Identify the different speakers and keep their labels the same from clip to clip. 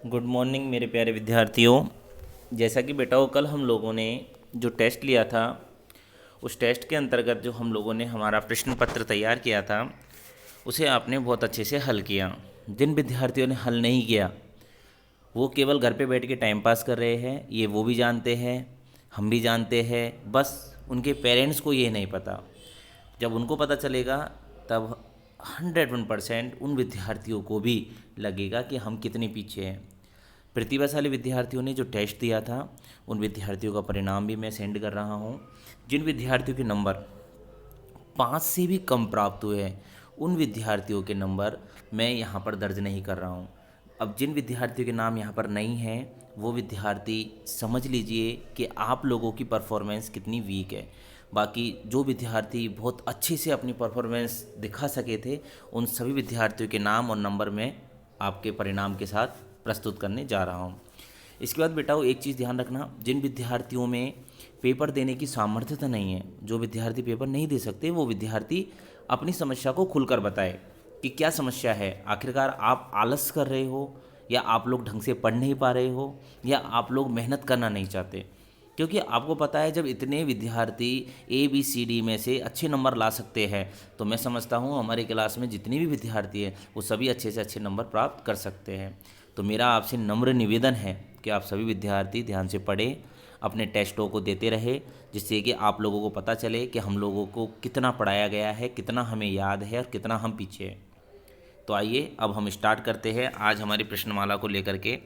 Speaker 1: Good morning मेरे प्यारे विद्यार्थियों। जैसा कि बेटा कल हम लोगों ने जो टेस्ट लिया था, उस टेस्ट के अंतर्गत जो हम लोगों ने हमारा प्रश्न पत्र तैयार किया था, उसे आपने बहुत अच्छे से हल किया। जिन विद्यार्थियों ने हल नहीं किया वो केवल घर पे बैठ के टाइम पास कर रहे हैं, ये वो भी जानते हैं, हम भी जानते हैं। बस उनके पेरेंट्स को ये नहीं पता। जब उनको पता चलेगा तब 101% उन विद्यार्थियों को भी लगेगा कि हम कितने पीछे हैं। प्रतिभाशाली विद्यार्थियों ने जो टेस्ट दिया था, उन विद्यार्थियों का परिणाम भी मैं सेंड कर रहा हूँ। जिन विद्यार्थियों के नंबर 5 से भी कम प्राप्त हुए हैं, उन विद्यार्थियों के नंबर मैं यहाँ पर दर्ज नहीं कर रहा हूँ। अब जिन विद्यार्थियों के नाम यहाँ पर नहीं हैं, वो विद्यार्थी समझ लीजिए कि आप लोगों की परफॉर्मेंस कितनी वीक है। बाकी जो विद्यार्थी बहुत अच्छे से अपनी परफॉर्मेंस दिखा सके थे, उन सभी विद्यार्थियों के नाम और नंबर मैं आपके परिणाम के साथ प्रस्तुत करने जा रहा हूँ। इसके बाद बेटा एक चीज़ ध्यान रखना, जिन विद्यार्थियों में पेपर देने की सामर्थ्यता नहीं है, जो विद्यार्थी पेपर नहीं दे सकते, वो विद्यार्थी अपनी समस्या को खुलकर बताए कि क्या समस्या है। आखिरकार आप आलस कर रहे हो, या आप लोग ढंग से पढ़ नहीं पा रहे हो, या आप लोग मेहनत करना नहीं चाहते। क्योंकि आपको पता है, जब इतने विद्यार्थी ABCD में से अच्छे नंबर ला सकते हैं, तो मैं समझता हूँ हमारे क्लास में जितने भी विद्यार्थी हैं वो सभी अच्छे से अच्छे नंबर प्राप्त कर सकते हैं। तो मेरा आपसे नम्र निवेदन है कि आप सभी विद्यार्थी ध्यान से पढ़ें, अपने टेस्टों को देते रहे, जिससे कि आप लोगों को पता चले कि हम लोगों को कितना पढ़ाया गया है, कितना हमें याद है और कितना हम पीछे हैं। तो आइए अब हम स्टार्ट करते हैं। आज हमारी प्रश्नमाला को लेकर के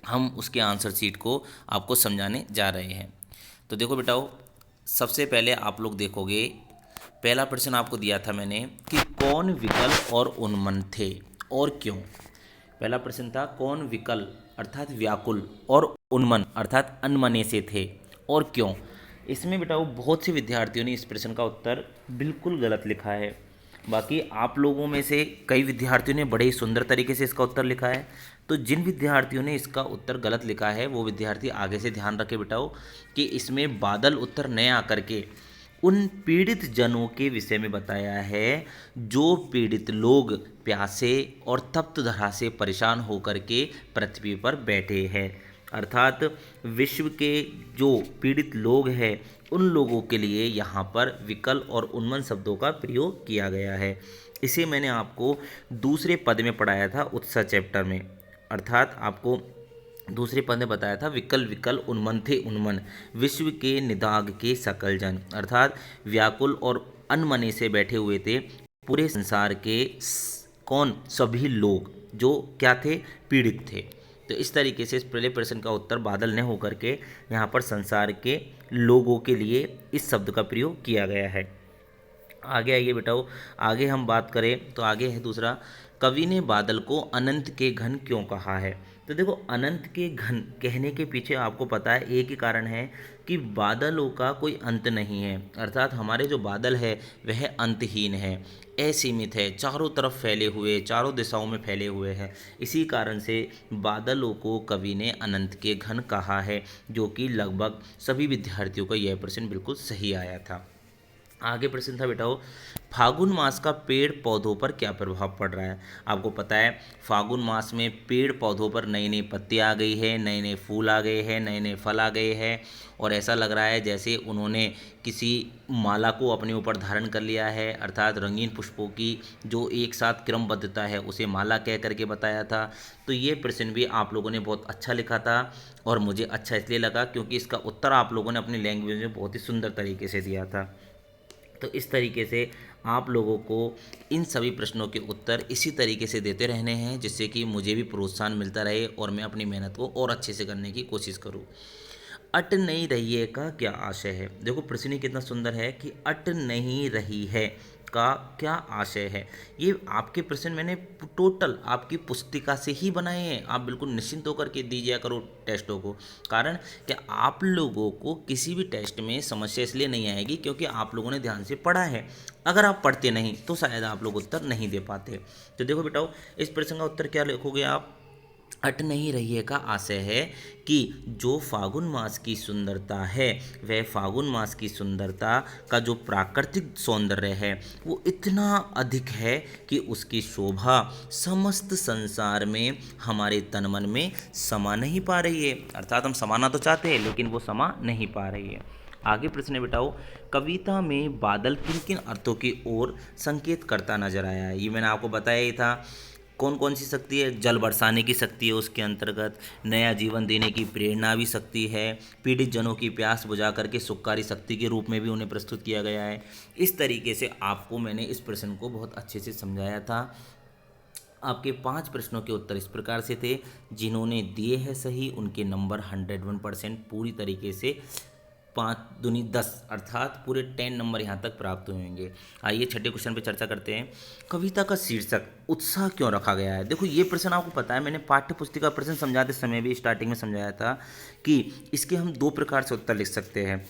Speaker 1: हम उसके आंसर शीट को आपको समझाने जा रहे हैं। तो देखो बेटाओ, सबसे पहले आप लोग देखोगे, पहला प्रश्न आपको दिया था मैंने कि कौन विकल और उन्मन थे और क्यों। पहला प्रश्न था कौन विकल अर्थात व्याकुल और उन्मन अर्थात अनमने से थे और क्यों। इसमें बेटाओ बहुत से विद्यार्थियों ने इस प्रश्न का उत्तर बिल्कुल गलत लिखा है। बाकी आप लोगों में से कई विद्यार्थियों ने बड़े ही सुंदर तरीके से इसका उत्तर लिखा है। तो जिन विद्यार्थियों ने इसका उत्तर गलत लिखा है, वो विद्यार्थी आगे से ध्यान रखे बेटाओ कि इसमें बादल उत्तर न आकर के उन पीड़ित जनों के विषय में बताया है जो पीड़ित लोग प्यासे और तप्त धरा से परेशान होकर के पृथ्वी पर बैठे हैं। अर्थात विश्व के जो पीड़ित लोग हैं, उन लोगों के लिए यहाँ पर विकल और उन्मन शब्दों का प्रयोग किया गया है। इसे मैंने आपको दूसरे पद में पढ़ाया था उत्साह चैप्टर में। अर्थात आपको दूसरे पद में बताया था विकल विकल उन्मन थे उन्मन विश्व के निदाग के सकल जन। अर्थात व्याकुल और अनमने से बैठे हुए थे पूरे संसार के कौन, सभी लोग जो क्या थे, पीड़ित थे। तो इस तरीके से इस पहले प्रश्न का उत्तर बादल न होकर के यहाँ पर संसार के लोगों के लिए इस शब्द का प्रयोग किया गया है। आगे आइए बेटाओ, आगे हम बात करें तो आगे है दूसरा, कवि ने बादल को अनंत के घन क्यों कहा है। तो देखो, अनंत के घन कहने के पीछे आपको पता है एक ही कारण है कि बादलों का कोई अंत नहीं है। अर्थात हमारे जो बादल है वह अंतहीन है, असीमित है, चारों तरफ फैले हुए, चारों दिशाओं में फैले हुए हैं। इसी कारण से बादलों को कवि ने अनंत के घन कहा है, जो कि लगभग सभी विद्यार्थियों का यह प्रश्न बिल्कुल सही आया था। आगे प्रश्न था बेटाओ, फागुन मास का पेड़ पौधों पर क्या प्रभाव पड़ रहा है। आपको पता है फागुन मास में पेड़ पौधों पर नई नई पत्तियाँ आ गई है, नए नए फूल आ गए हैं, नए नए फल आ गए हैं, और ऐसा लग रहा है जैसे उन्होंने किसी माला को अपने ऊपर धारण कर लिया है। अर्थात रंगीन पुष्पों की जो एक साथ क्रमबद्धता है उसे माला कह करके बताया था। तो ये प्रश्न भी आप लोगों ने बहुत अच्छा लिखा था, और मुझे अच्छा इसलिए लगा क्योंकि इसका उत्तर आप लोगों ने अपनी लैंग्वेज में बहुत ही सुंदर तरीके से दिया था। तो इस तरीके से आप लोगों को इन सभी प्रश्नों के उत्तर इसी तरीके से देते रहने हैं, जिससे कि मुझे भी प्रोत्साहन मिलता रहे और मैं अपनी मेहनत को और अच्छे से करने की कोशिश करूं। अट नहीं रही है का क्या आशय है। देखो प्रश्न ही कितना सुंदर है कि अट नहीं रही है का क्या आशय है। ये आपके प्रश्न मैंने टोटल आपकी पुस्तिका से ही बनाए हैं। आप बिल्कुल निश्चिंत होकर के दीजिए करो टेस्टों को। कारण कि आप लोगों को किसी भी टेस्ट में समस्या इसलिए नहीं आएगी क्योंकि आप लोगों ने ध्यान से पढ़ा है। अगर आप पढ़ते नहीं तो शायद आप लोग उत्तर नहीं दे पाते। तो देखो बेटाओ, इस प्रश्न का उत्तर क्या लिखोगे आप, अट नहीं रही है का आशय है कि जो फागुन मास की सुंदरता है वह फागुन मास की सुंदरता का जो प्राकृतिक सौंदर्य है वो इतना अधिक है कि उसकी शोभा समस्त संसार में हमारे तन मन में समा नहीं पा रही है। अर्थात हम समाना तो चाहते हैं लेकिन वो समा नहीं पा रही है। आगे प्रश्न बिटाओ, कविता में बादल किन किन अर्थों की ओर संकेत करता नजर आया है। ये मैंने आपको बताया ही था। कौन कौन सी शक्ति है? जल बरसाने की शक्ति है उसके अंतर्गत, नया जीवन देने की प्रेरणा भी शक्ति है, पीड़ित जनों की प्यास बुझा करके सुखकारी शक्ति के रूप में भी उन्हें प्रस्तुत किया गया है। इस तरीके से आपको मैंने इस प्रश्न को बहुत अच्छे से समझाया था। आपके 5 प्रश्नों के उत्तर इस प्रकार से थे। जिन्होंने दिए हैं सही उनके नंबर 101% पूरी तरीके से 5 दूनी 10 अर्थात पूरे 10 नंबर यहाँ तक प्राप्त होंगे। आइए छठे क्वेश्चन पे चर्चा करते हैं। कविता का शीर्षक उत्साह क्यों रखा गया है? देखो ये प्रश्न आपको पता है, मैंने पाठ्य पुस्तिका प्रश्न समझाते समय भी स्टार्टिंग में समझाया था कि इसके हम 2 प्रकार से उत्तर लिख सकते हैं।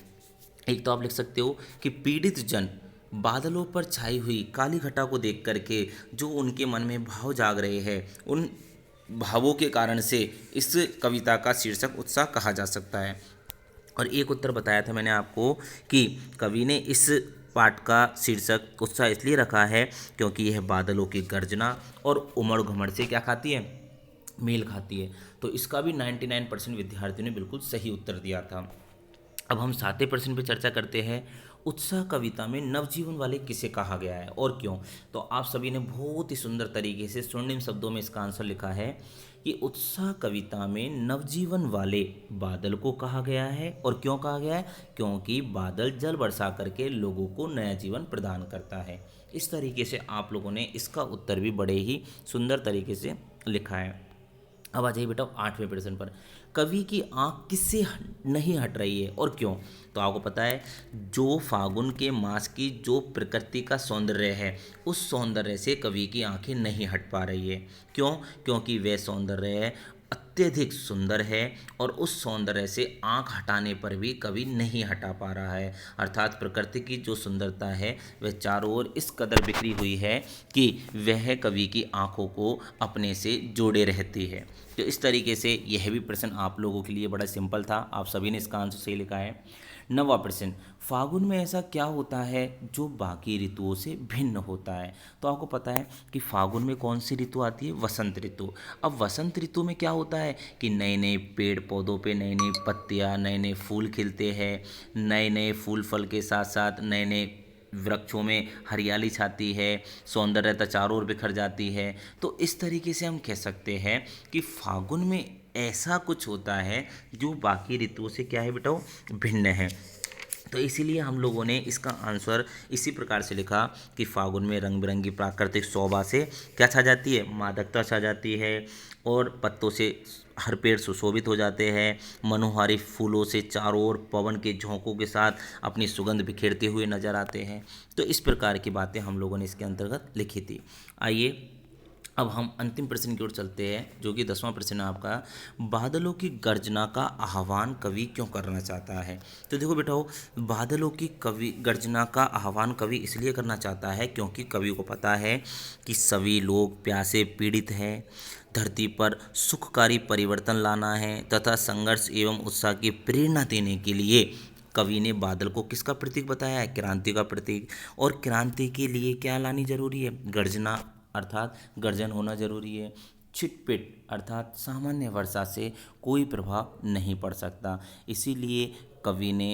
Speaker 1: एक तो आप लिख सकते हो कि पीड़ित जन बादलों पर छाई हुई काली घटा को देख करके जो उनके मन में भाव जाग रहे हैं, उन भावों के कारण से इस कविता का शीर्षक उत्साह कहा जा सकता है। और एक उत्तर बताया था मैंने आपको कि कवि ने इस पाठ का शीर्षक उत्साह इसलिए रखा है क्योंकि यह बादलों की गर्जना और उमड़ घमड़ से क्या खाती है? मेल खाती है। तो इसका भी 99% विद्यार्थियों ने बिल्कुल सही उत्तर दिया था। अब हम 7वें प्रश्न पे चर्चा करते हैं। उत्साह कविता में नवजीवन वाले किसे कहा गया है और क्यों? तो आप सभी ने बहुत ही सुंदर तरीके से स्वर्णिम शब्दों में इसका आंसर लिखा है कि उत्साह कविता में नवजीवन वाले बादल को कहा गया है। और क्यों कहा गया है? क्योंकि बादल जल बरसा करके लोगों को नया जीवन प्रदान करता है। इस तरीके से आप लोगों ने इसका उत्तर भी बड़े ही सुंदर तरीके से लिखा है। अब आ जाइए बेटा 8वें प्रश्न पर। कवि की आंख किससे नहीं हट रही है और क्यों? तो आपको पता है जो फागुन के मास की जो प्रकृति का सौंदर्य है उस सौंदर्य से कवि की आंखें नहीं हट पा रही है। क्यों? क्योंकि वह सौंदर्य अत्यधिक सुंदर है और उस सौंदर्य से आंख हटाने पर भी कवि नहीं हटा पा रहा है। अर्थात प्रकृति की जो सुंदरता है वह चारों ओर इस कदर बिखरी हुई है कि वह कवि की आंखों को अपने से जोड़े रहती है। तो इस तरीके से यह भी प्रश्न आप लोगों के लिए बड़ा सिंपल था, आप सभी ने इसका आंसर सही लिखा है। 9वां प्रश्न, फागुन में ऐसा क्या होता है जो बाकी ऋतुओं से भिन्न होता है? तो आपको पता है कि फागुन में कौन सी ऋतु आती है? वसंत ऋतु। अब वसंत ऋतु में क्या होता है कि नए नए पेड़ पौधों पे नई नई पत्तियाँ, नए नए फूल खिलते हैं, नए नए फूल फल के साथ साथ नए नए वृक्षों में हरियाली छाती है, सौंदर्यता चारों ओर बिखर जाती है। तो इस तरीके से हम कह सकते हैं कि फागुन में ऐसा कुछ होता है जो बाकी ऋतुओं से क्या है बेटा? भिन्न है। तो इसीलिए हम लोगों ने इसका आंसर इसी प्रकार से लिखा कि फागुन में रंग बिरंगी प्राकृतिक शोभा से क्या छा जाती है? मादकता छा जाती है और पत्तों से हर पेड़ सुशोभित हो जाते हैं। मनोहारी फूलों से चारों ओर पवन के झोंकों के साथ अपनी सुगंध बिखेरते हुए नजर आते हैं। तो इस प्रकार की बातें हम लोगों ने इसके अंतर्गत लिखी थी। आइए अब हम अंतिम प्रश्न की ओर चलते हैं जो कि 10वां प्रश्न है आपका। बादलों की गर्जना का आह्वान कवि क्यों करना चाहता है? तो देखो बेटा, बादलों की कवि गर्जना का आह्वान कवि इसलिए करना चाहता है क्योंकि कवि को पता है कि सभी लोग प्यासे पीड़ित हैं, धरती पर सुखकारी परिवर्तन लाना है तथा संघर्ष एवं उत्साह की प्रेरणा देने के लिए कवि ने बादल को किसका प्रतीक बताया है? क्रांति का प्रतीक। और क्रांति के लिए क्या लानी जरूरी है? गर्जना अर्थात गर्जन होना जरूरी है। छिटपिट अर्थात सामान्य वर्षा से कोई प्रभाव नहीं पड़ सकता। इसीलिए कवि ने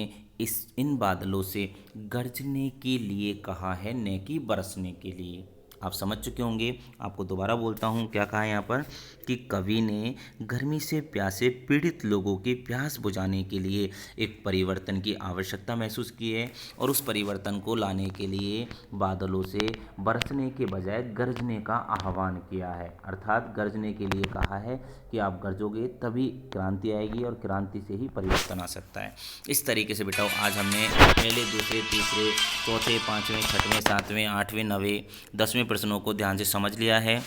Speaker 1: इन बादलों से गरजने के लिए कहा है, न कि बरसने के लिए। आप समझ चुके होंगे। आपको दोबारा बोलता हूँ क्या कहा है यहाँ पर कि कवि ने गर्मी से प्यासे पीड़ित लोगों की प्यास बुझाने के लिए एक परिवर्तन की आवश्यकता महसूस की है और उस परिवर्तन को लाने के लिए बादलों से बरसने के बजाय गरजने का आह्वान किया है। अर्थात गरजने के लिए कहा है कि आप गरजोगे तभी क्रांति आएगी और क्रांति से ही परिवर्तन आ सकता है। इस तरीके से बेटा आज हमने पहले, दूसरे, तीसरे, चौथे, 5वें, 6वें, 7वें, 8वें, 9वें, 10वें प्रश्नों को ध्यान से समझ लिया है।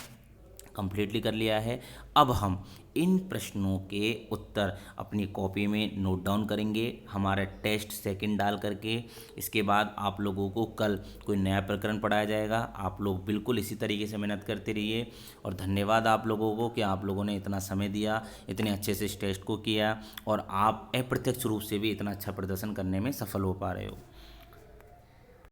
Speaker 1: कम्प्लीटली कर लिया है। अब हम इन प्रश्नों के उत्तर अपनी कॉपी में नोट डाउन करेंगे हमारा टेस्ट सेकंड डाल करके। इसके बाद आप लोगों को कल कोई नया प्रकरण पढ़ाया जाएगा। आप लोग बिल्कुल इसी तरीके से मेहनत करते रहिए और धन्यवाद आप लोगों को कि आप लोगों ने इतना समय दिया, इतने अच्छे से इस टेस्ट को किया और आप अप्रत्यक्ष रूप से भी इतना अच्छा प्रदर्शन करने में सफल हो पा रहे हो।